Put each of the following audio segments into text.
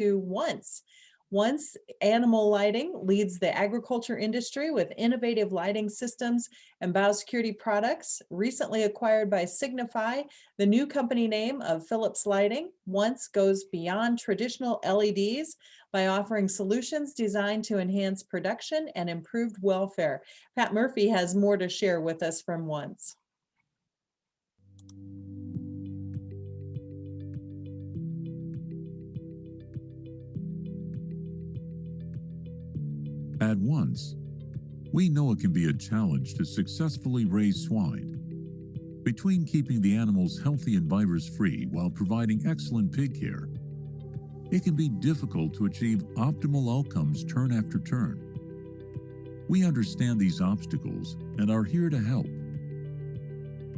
to Once. Once Animal Lighting leads the agriculture industry with innovative lighting systems and biosecurity products. Recently acquired by Signify, the new company name of Philips Lighting, Once goes beyond traditional LEDs by offering solutions designed to enhance production and improved welfare. Pat Murphy has more to share with us from Once. At Once, we know it can be a challenge to successfully raise swine. Between keeping the animals healthy and virus-free while providing excellent pig care, it can be difficult to achieve optimal outcomes turn after turn. We understand these obstacles and are here to help.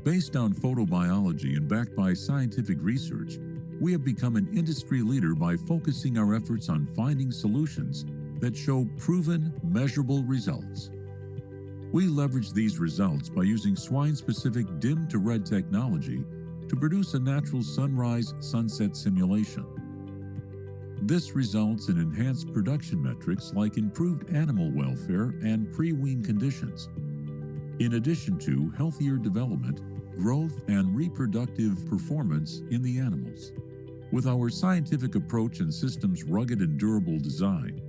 Based on photobiology and backed by scientific research, we have become an industry leader by focusing our efforts on finding solutions that show proven, measurable results. We leverage these results by using swine-specific dim to red technology to produce a natural sunrise-sunset simulation. This results in enhanced production metrics like improved animal welfare and pre-wean conditions, in addition to healthier development, growth, and reproductive performance in the animals. With our scientific approach and system's rugged and durable design,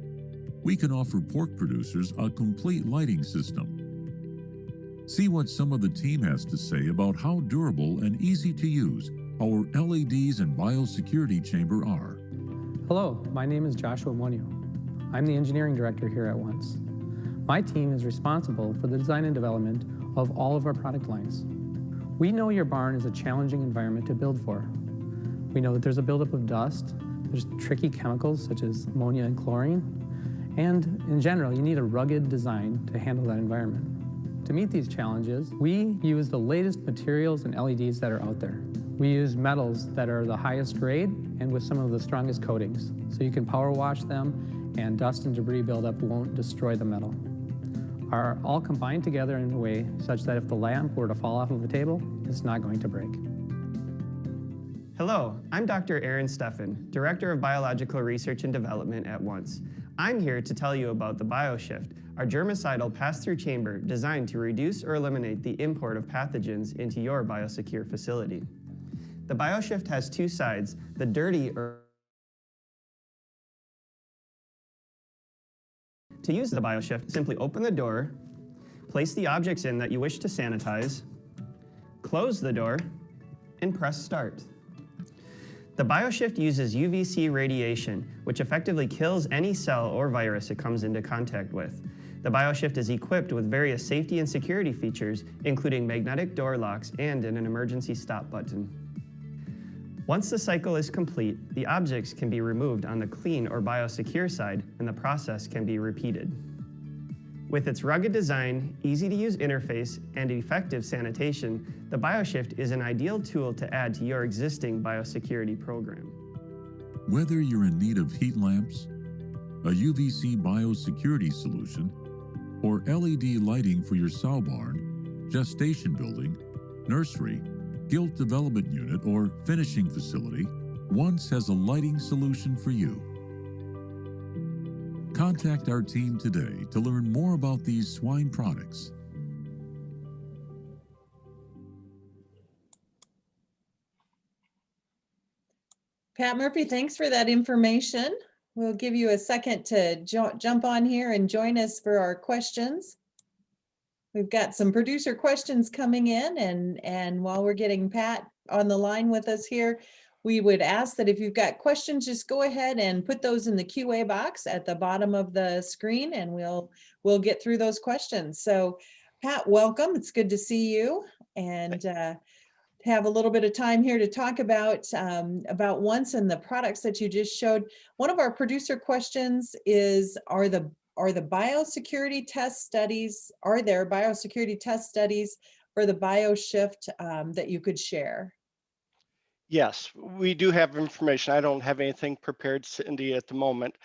we can offer pork producers a complete lighting system. See what some of the team has to say about how durable and easy to use our LEDs and biosecurity chamber are. Hello, my name is Joshua Monio. I'm the engineering director here at Once. My team is responsible for the design and development of all of our product lines. We know your barn is a challenging environment to build for. We know that there's a buildup of dust, there's tricky chemicals such as ammonia and chlorine, and in general, you need a rugged design to handle that environment. To meet these challenges, we use the latest materials and LEDs that are out there. We use metals that are the highest grade and with some of the strongest coatings, so you can power wash them and dust and debris buildup won't destroy the metal. Are all combined together in a way such that if the lamp were to fall off of a table, it's not going to break. Hello, I'm Dr. Aaron Steffen, Director of Biological Research and Development at Once. I'm here to tell you about the BioShift, our germicidal pass-through chamber designed to reduce or eliminate the import of pathogens into your biosecure facility. The BioShift has two sides, the dirty or To use the BioShift, simply open the door, place the objects in that you wish to sanitize, close the door, and press start. The BioShift uses UVC radiation, which effectively kills any cell or virus it comes into contact with. The BioShift is equipped with various safety and security features, including magnetic door locks and an emergency stop button. Once the cycle is complete, the objects can be removed on the clean or biosecure side, and the process can be repeated. With its rugged design, easy-to-use interface, and effective sanitation, the BioShift is an ideal tool to add to your existing biosecurity program. Whether you're in need of heat lamps, a UVC biosecurity solution, or LED lighting for your sow barn, gestation building, nursery, gilt development unit, or finishing facility, Once has a lighting solution for you. Contact our team today to learn more about these swine products. Pat Murphy, thanks for that information. We'll give you a second to jump on here and join us for our questions. We've got some producer questions coming in, and while we're getting Pat on the line with us here, we would ask that if you've got questions, just go ahead and put those in the QA box at the bottom of the screen, and we'll get through those questions. So Pat, welcome. It's good to see you, and have a little bit of time here to talk about Once and the products that you just showed. One of our producer questions is, are there biosecurity test studies for the BioShift that you could share? Yes, we do have information. I don't have anything prepared, Cindy, at the moment.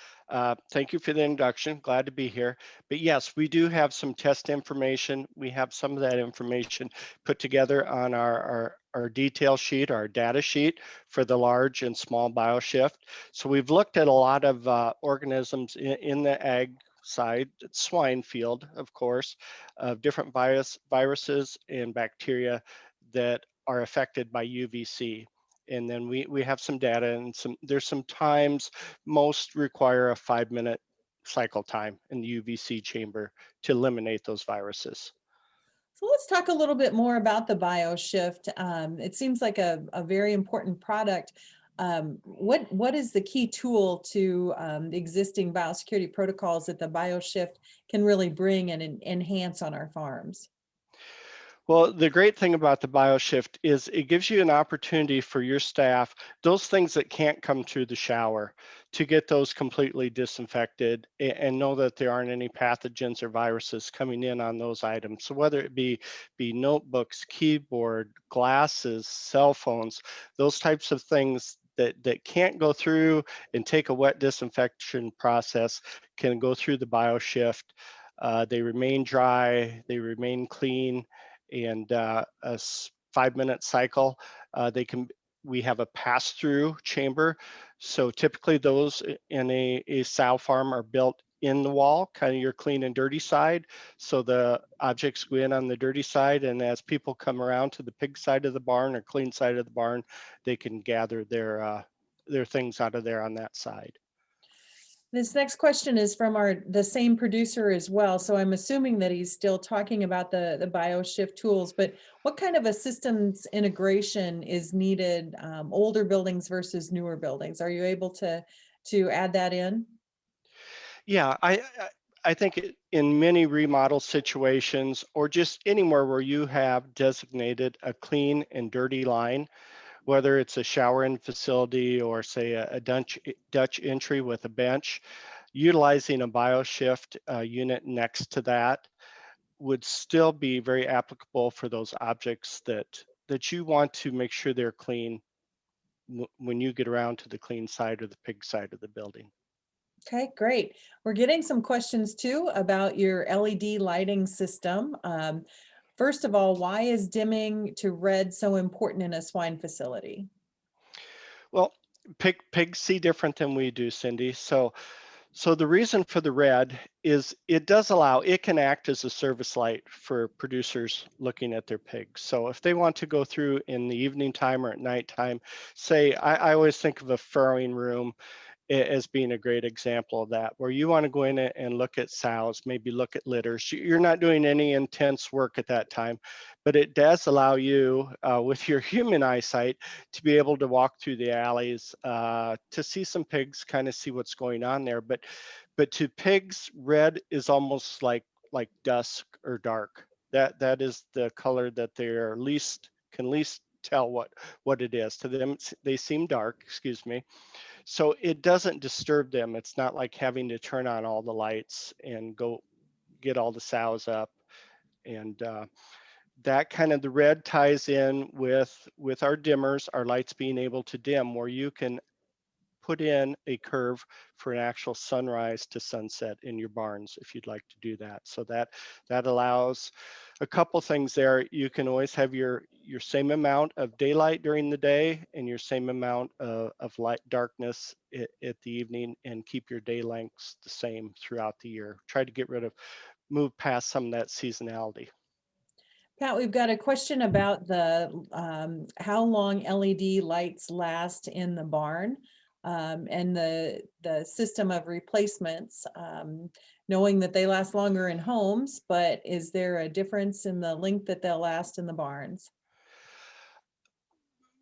Thank you for the induction. Glad to be here. But yes, we do have some test information. We have some of that information put together on our detail sheet, our data sheet for the large and small bioshift. So we've looked at a lot of organisms in the ag side, swine field, of course, of different viruses and bacteria that are affected by UVC. And then we have some data, and there's some times most require a 5-minute cycle time in the UVC chamber to eliminate those viruses. So let's talk a little bit more about the BioShift. It seems like a very important product. What is the key tool to the existing biosecurity protocols that the BioShift can really bring and enhance on our farms? Well, the great thing about the BioShift is it gives you an opportunity for your staff, those things that can't come through the shower, to get those completely disinfected and know that there aren't any pathogens or viruses coming in on those items. So whether it be notebooks, keyboard, glasses, cell phones, those types of things that can't go through and take a wet disinfection process can go through the BioShift. They remain dry, they remain clean, and a 5-minute cycle. We have a pass-through chamber. So typically those in a sow farm are built in the wall, kind of your clean and dirty side. So the objects go in on the dirty side, and as people come around to the pig side of the barn or clean side of the barn, they can gather their things out of there on that side. This next question is from the same producer as well. So I'm assuming that he's still talking about the BioShift tools, but what kind of a systems integration is needed, older buildings versus newer buildings? Are you able to add that in? Yeah, I think in many remodel situations or just anywhere where you have designated a clean and dirty line, whether it's a shower in facility or say a Dutch entry with a bench, utilizing a BioShift unit next to that would still be very applicable for those objects that you want to make sure they're clean when you get around to the clean side or the pig side of the building. Okay, great. We're getting some questions too about your LED lighting system. First of all, why is dimming to red so important in a swine facility? Well, pigs see different than we do, Cindy. So the reason for the red is it can act as a service light for producers looking at their pigs. So if they want to go through in the evening time or at nighttime, say, I always think of a farrowing room as being a great example of that, where you want to go in and look at sows, maybe look at litters. You're not doing any intense work at that time, but it does allow you, with your human eyesight, to be able to walk through the alleys, to see some pigs, kind of see what's going on there. But to pigs, red is almost like dusk or dark. That is the color that they can least tell what it is. To them, they seem dark. Excuse me. So it doesn't disturb them. It's not like having to turn on all the lights and go get all the sows up. And that kind of the red ties in with our dimmers, our lights being able to dim, where you can put in a curve for an actual sunrise to sunset in your barns if you'd like to do that. So that allows a couple things there. You can always have your same amount of daylight during the day and your same amount of light darkness at the evening, and keep your day lengths the same throughout the year. Try to move past some of that seasonality. Pat, we've got a question about the how long LED lights last in the barn, and the system of replacements, knowing that they last longer in homes, but is there a difference in the length that they'll last in the barns?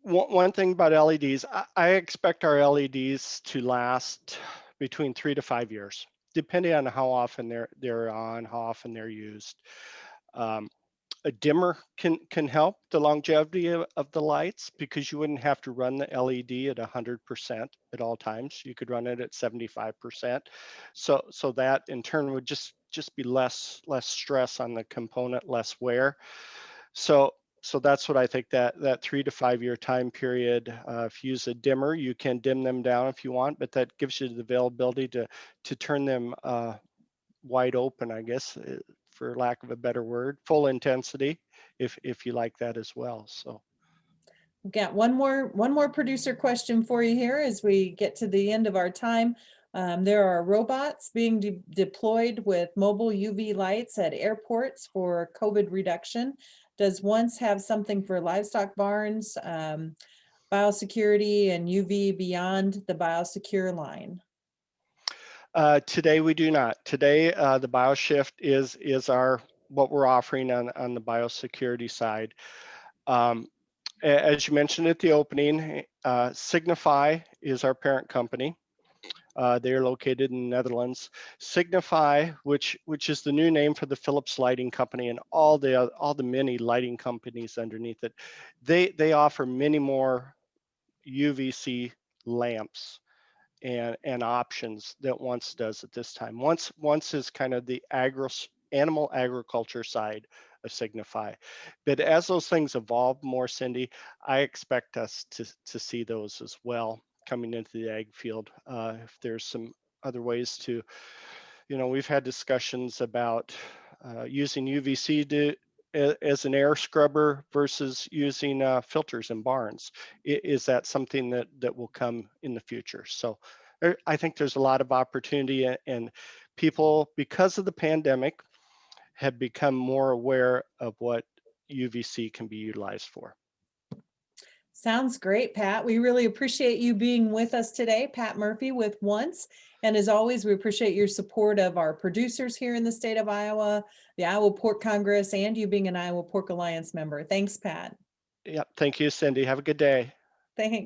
One thing about LEDs, I expect our LEDs to last between 3 to 5 years, depending on how often they're on, how often they're used. A dimmer can help the longevity of the lights, because you wouldn't have to run the LED at 100% at all times. You could run it at 75%. So that in turn would just be less stress on the component, less wear. So So that's what I think, that 3 to 5 year time period. If you use a dimmer, you can dim them down if you want, but that gives you the availability to turn them wide open, I guess, for lack of a better word, full intensity, if you like that as well. So. We've got one more producer question for you here as we get to the end of our time. There are robots being deployed with mobile UV lights at airports for COVID reduction. Does Once have something for livestock barns, biosecurity, and UV beyond the biosecure line? Today we do not. Today the BioShift is what we're offering on the biosecurity side. As you mentioned at the opening, Signify is our parent company. They are located in the Netherlands. Signify, which is the new name for the Philips Lighting Company and all the many lighting companies underneath it, they offer many more UVC lamps and options that Once does at this time. Once is kind of the animal agriculture side of Signify. But as those things evolve more, Cindy, I expect us to see those as well coming into the ag field. If there's some other ways to, we've had discussions about using UVC as an air scrubber versus using filters in barns. Is that something that will come in the future? So I think there's a lot of opportunity, and people, because of the pandemic, have become more aware of what UVC can be utilized for. Sounds great, Pat. We really appreciate you being with us today. Pat Murphy with Once. And as always, we appreciate your support of our producers here in the state of Iowa, the Iowa Pork Congress, and you being an Iowa Pork Alliance member. Thanks, Pat. Yeah, thank you, Cindy. Have a good day. Thanks.